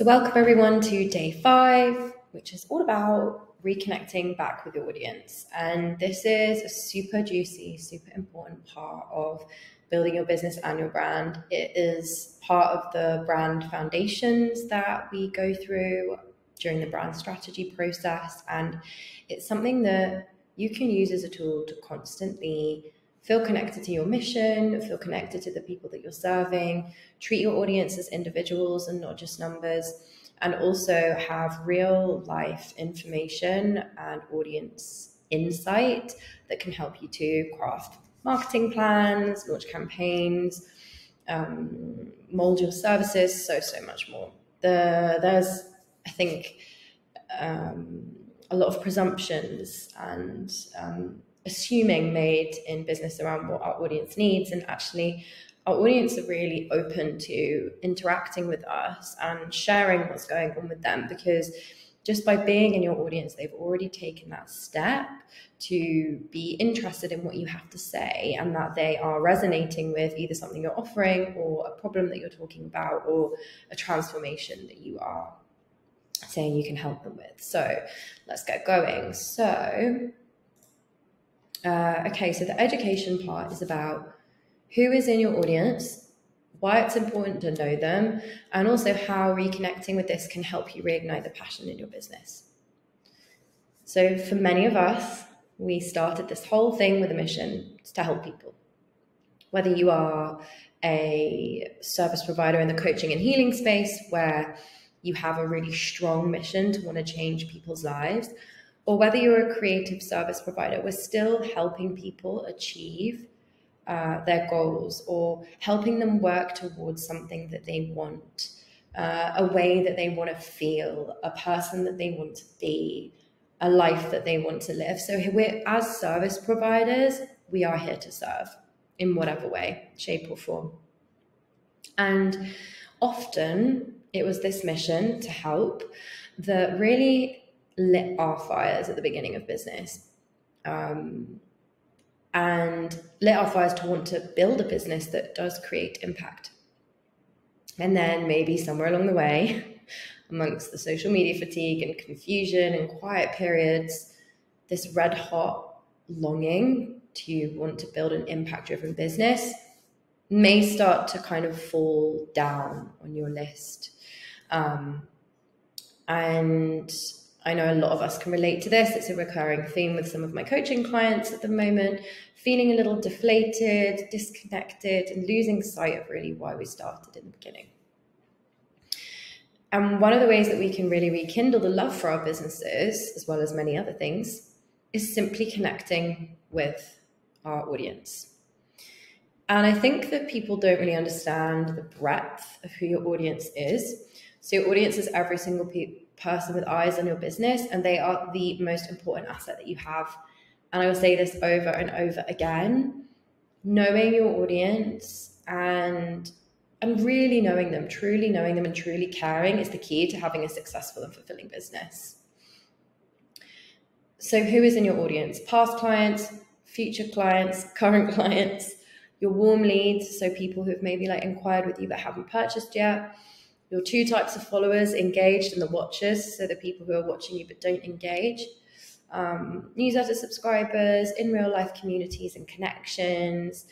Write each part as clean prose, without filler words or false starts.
So welcome everyone to day 5, which is all about reconnecting back with your audience. And this is a super juicy, super important part of building your business and your brand. It is part of the brand foundations that we go through during the brand strategy process. And it's something that you can use as a tool to constantly feel connected to your mission, feel connected to the people that you're serving, treat your audience as individuals and not just numbers, and also have real life information and audience insight that can help you to craft marketing plans, launch campaigns, mold your services, so much more. There's, I think, a lot of presumptions and assuming made in business around what our audience needs, and actually our audience are really open to interacting with us and sharing what's going on with them, because just by being in your audience, they've already taken that step to be interested in what you have to say, and that they are resonating with either something you're offering or a problem that you're talking about or a transformation that you are saying you can help them with. So let's get going. So okay, so the education part is about who is in your audience, why it's important to know them, and also how reconnecting with this can help you reignite the passion in your business. So for many of us, we started this whole thing with a mission to help people. Whether you are a service provider in the coaching and healing space where you have a really strong mission to want to change people's lives, or whether you're a creative service provider, we're still helping people achieve their goals or helping them work towards something that they want, a way that they want to feel, a person that they want to be, a life that they want to live. So we're, as service providers, we are here to serve in whatever way, shape or form. And often it was this mission to help that really lit our fires at the beginning of business, and lit our fires to want to build a business that does create impact. And then maybe somewhere along the way, amongst the social media fatigue and confusion and quiet periods, this red hot longing to want to build an impact driven business may start to kind of fall down on your list. And I know a lot of us can relate to this. It's a recurring theme with some of my coaching clients at the moment, feeling a little deflated, disconnected, and losing sight of really why we started in the beginning. And one of the ways that we can really rekindle the love for our businesses, as well as many other things, is simply connecting with our audience. And I think that people don't really understand the breadth of who your audience is. So your audience is every single person with eyes on your business, and they are the most important asset that you have. And I will say this over and over again: knowing your audience and really knowing them, truly knowing them and truly caring is the key to having a successful and fulfilling business. So who is in your audience? Past clients, future clients, current clients, your warm leads, so people who've maybe inquired with you but haven't purchased yet. Your 2 types of followers, engaged and the watchers, so the people who are watching you but don't engage. Newsletter subscribers, in real life communities and connections.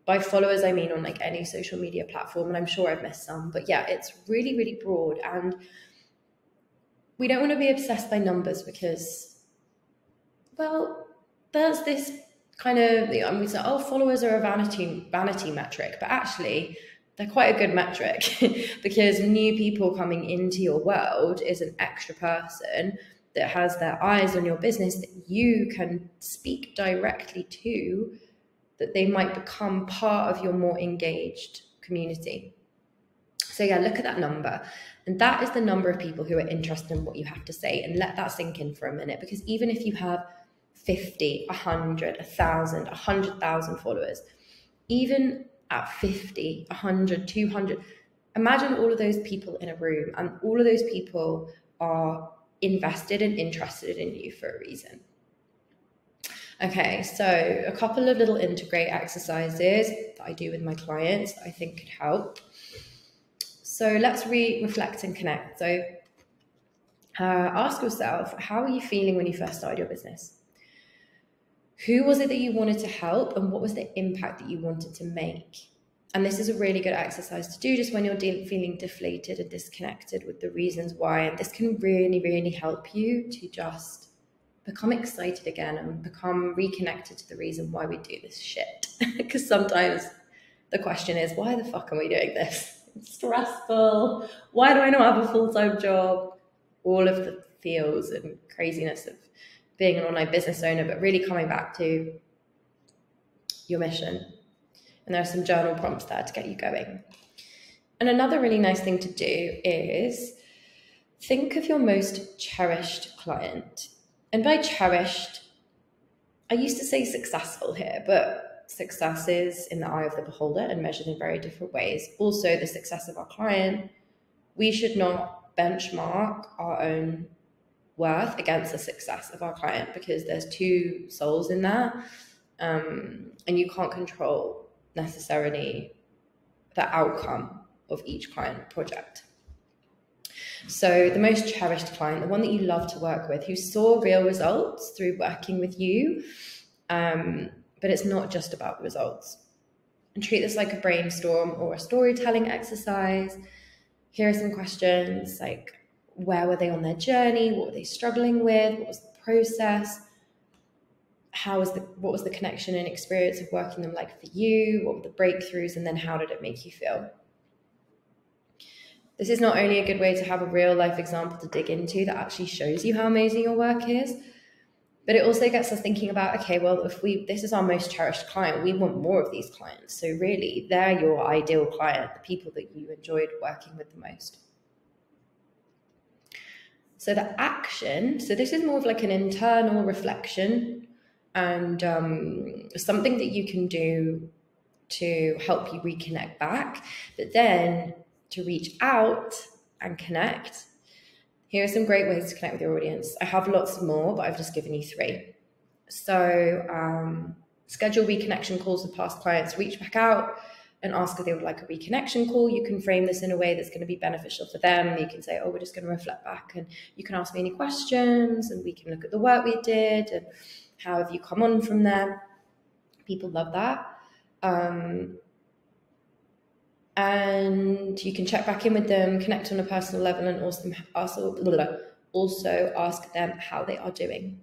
By followers, I mean on any social media platform, and I'm sure I've missed some, but yeah, it's really, really broad. And we don't want to be obsessed by numbers because, well, there's this kind of, we say, oh, followers are a vanity metric, but actually they're quite a good metric because new people coming into your world is an extra person that has their eyes on your business that you can speak directly to, that they might become part of your more engaged community. So yeah, look at that number. And that is the number of people who are interested in what you have to say, and let that sink in for a minute, because even if you have 50, 100, 1,000, 100,000 followers, even at 50, 100, 200, imagine all of those people in a room, and all of those people are invested and interested in you for a reason. Okay, so a couple of little integrate exercises that I do with my clients that I think could help. So let's reflect and connect. So ask yourself, how are you feeling when you first started your business? Who was it that you wanted to help, and what was the impact that you wanted to make? And this is a really good exercise to do just when you're feeling deflated and disconnected with the reasons why. And this can really, really help you to just become excited again and become reconnected to the reason why we do this shit. Because sometimes the question is, why the fuck am we doing this? It's stressful. Why do I not have a full-time job? All of the feels and craziness of being an online business owner, but really coming back to your mission. And there are some journal prompts there to get you going. And another really nice thing to do is think of your most cherished client. And by cherished, I used to say successful here, but success is in the eye of the beholder and measured in very different ways. Also, the success of our client, we should not benchmark our own worth against the success of our client, because there's two souls in that, and you can't control necessarily the outcome of each client project. So the most cherished client, the one that you love to work with, who saw real results through working with you, but it's not just about the results. And treat this like a brainstorm or a storytelling exercise. Here are some questions like, where were they on their journey? What were they struggling with? What was the process? What was the connection and experience of working them like for you? What were the breakthroughs? And then how did it make you feel? This is not only a good way to have a real life example to dig into that actually shows you how amazing your work is, but it also gets us thinking about, okay, well, this is our most cherished client, we want more of these clients. So really, they're your ideal client, the people that you enjoyed working with the most. So the action, so this is more of like an internal reflection and something that you can do to help you reconnect back, but then to reach out and connect. Here are some great ways to connect with your audience. I have lots more, but I've just given you 3. So schedule reconnection calls with past clients. Reach back out and ask if they would like a reconnection call. You can frame this in a way that's going to be beneficial for them. You can say, oh, we're just going to reflect back, and you can ask me any questions, and we can look at the work we did and how have you come on from there. People love that. And you can check back in with them, connect on a personal level, and also ask them how they are doing.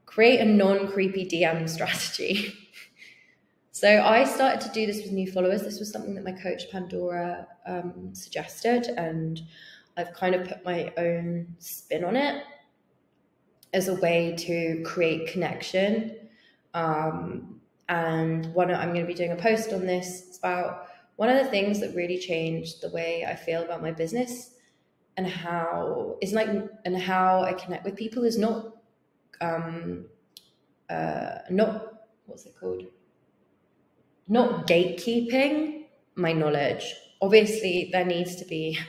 Create a non-creepy DM strategy. So I started to do this with new followers. This was something that my coach Pandora suggested, and I've kind of put my own spin on it as a way to create connection. And I'm going to be doing a post on this. It's about one of the things that really changed the way I feel about my business and how I connect with people is not gatekeeping my knowledge. Obviously, there needs to be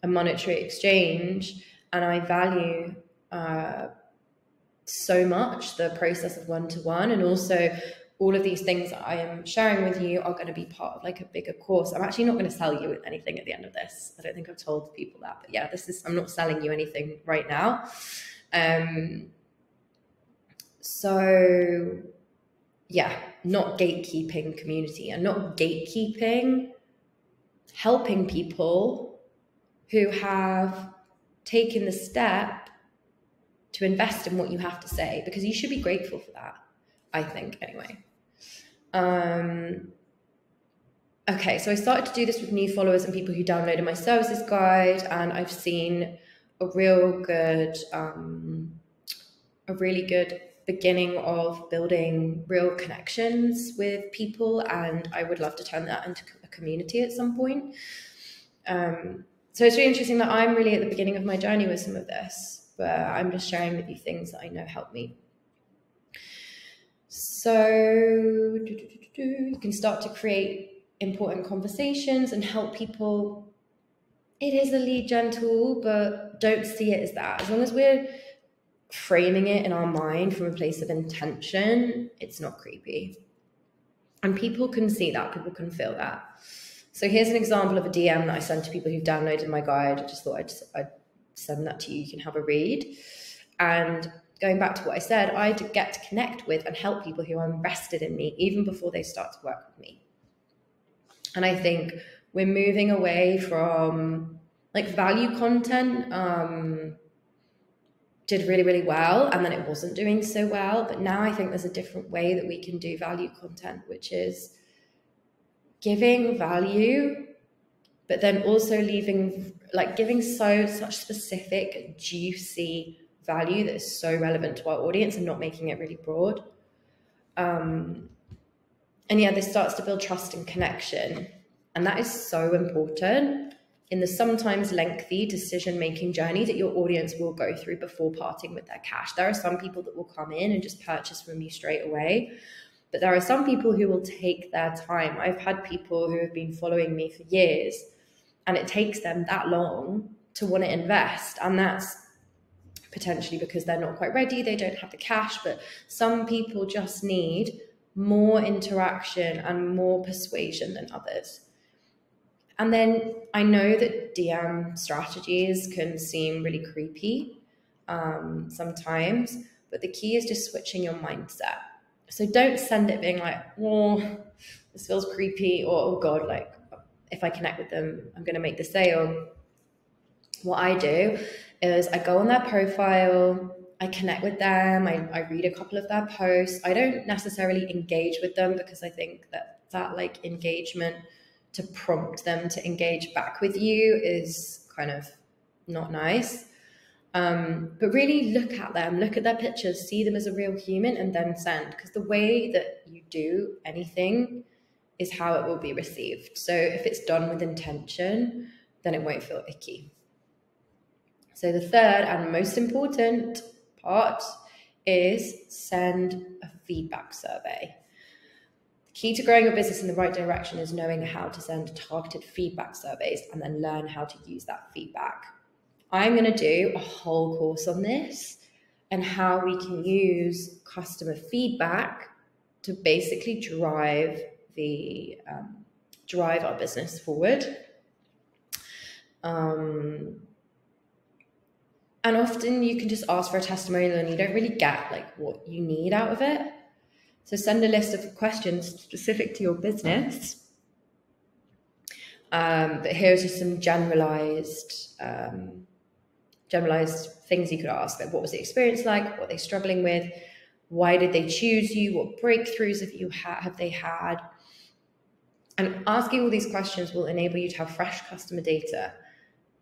a monetary exchange, and I value so much the process of one-to-one, and also all of these things that I am sharing with you are going to be part of like a bigger course. I'm actually not going to sell you anything at the end of this. I don't think I've told people that, but yeah, I'm not selling you anything right now. So yeah, not gatekeeping community and not gatekeeping, helping people who have taken the step to invest in what you have to say, because you should be grateful for that, I think, anyway. Okay, so I started to do this with new followers and people who downloaded my services guide, and I've seen a really good beginning of building real connections with people, and I would love to turn that into a community at some point. So it's really interesting that I'm really at the beginning of my journey with some of this, but I'm just sharing with you things that I know help me. So you can start to create important conversations and help people. It is a lead gen tool, but don't see it as that. As long as we're framing it in our mind from a place of intention, it's not creepy. And people can see that, people can feel that. So here's an example of a DM that I sent to people who've downloaded my guide. I just thought I'd send that to you. You can have a read. And going back to what I said, I get to connect with and help people who are invested in me even before they start to work with me. And I think we're moving away from like value content. Did really, really well, and then it wasn't doing so well. But now I think there's a different way that we can do value content, which is giving value, but then also giving such specific, juicy value that is so relevant to our audience and not making it really broad. And yeah, this starts to build trust and connection. And that is so important in the sometimes lengthy decision-making journey that your audience will go through before parting with their cash. There are some people that will come in and just purchase from you straight away, but there are some people who will take their time. I've had people who have been following me for years, and it takes them that long to want to invest. And that's potentially because they're not quite ready, they don't have the cash, but some people just need more interaction and more persuasion than others. And then I know that DM strategies can seem really creepy sometimes, but the key is just switching your mindset. So don't send it being like, oh, this feels creepy, or oh God, like if I connect with them, I'm going to make the sale. What I do is I go on their profile, I connect with them, I read a couple of their posts. I don't necessarily engage with them because I think that like engagement to prompt them to engage back with you is kind of not nice. But really look at them, look at their pictures, see them as a real human, and then send. Because the way that you do anything is how it will be received. So if it's done with intention, then it won't feel icky. So the third and most important part is send a feedback survey. Key to growing your business in the right direction is knowing how to send targeted feedback surveys and then learn how to use that feedback. I'm going to do a whole course on this and how we can use customer feedback to basically drive our business forward. And often you can just ask for a testimonial and you don't really get like what you need out of it. So send a list of questions specific to your business. But here's just some generalized things you could ask. Like, what was the experience like? What are they struggling with? Why did they choose you? What breakthroughs have they had? And asking all these questions will enable you to have fresh customer data.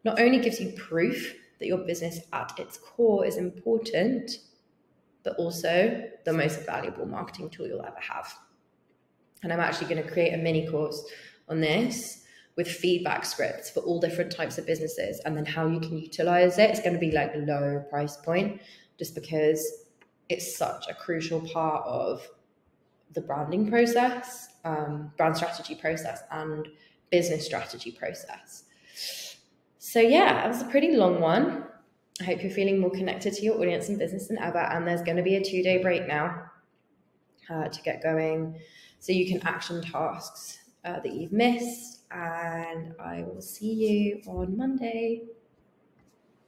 Not only gives you proof that your business at its core is important, but also the most valuable marketing tool you'll ever have. And I'm actually going to create a mini course on this with feedback scripts for all different types of businesses, and then how you can utilize it. It's going to be like a low price point just because it's such a crucial part of the branding process, brand strategy process, and business strategy process. So yeah, that was a pretty long one. I hope you're feeling more connected to your audience and business than ever. And there's going to be a 2-day break now to get going, so you can action tasks that you've missed. And I will see you on Monday.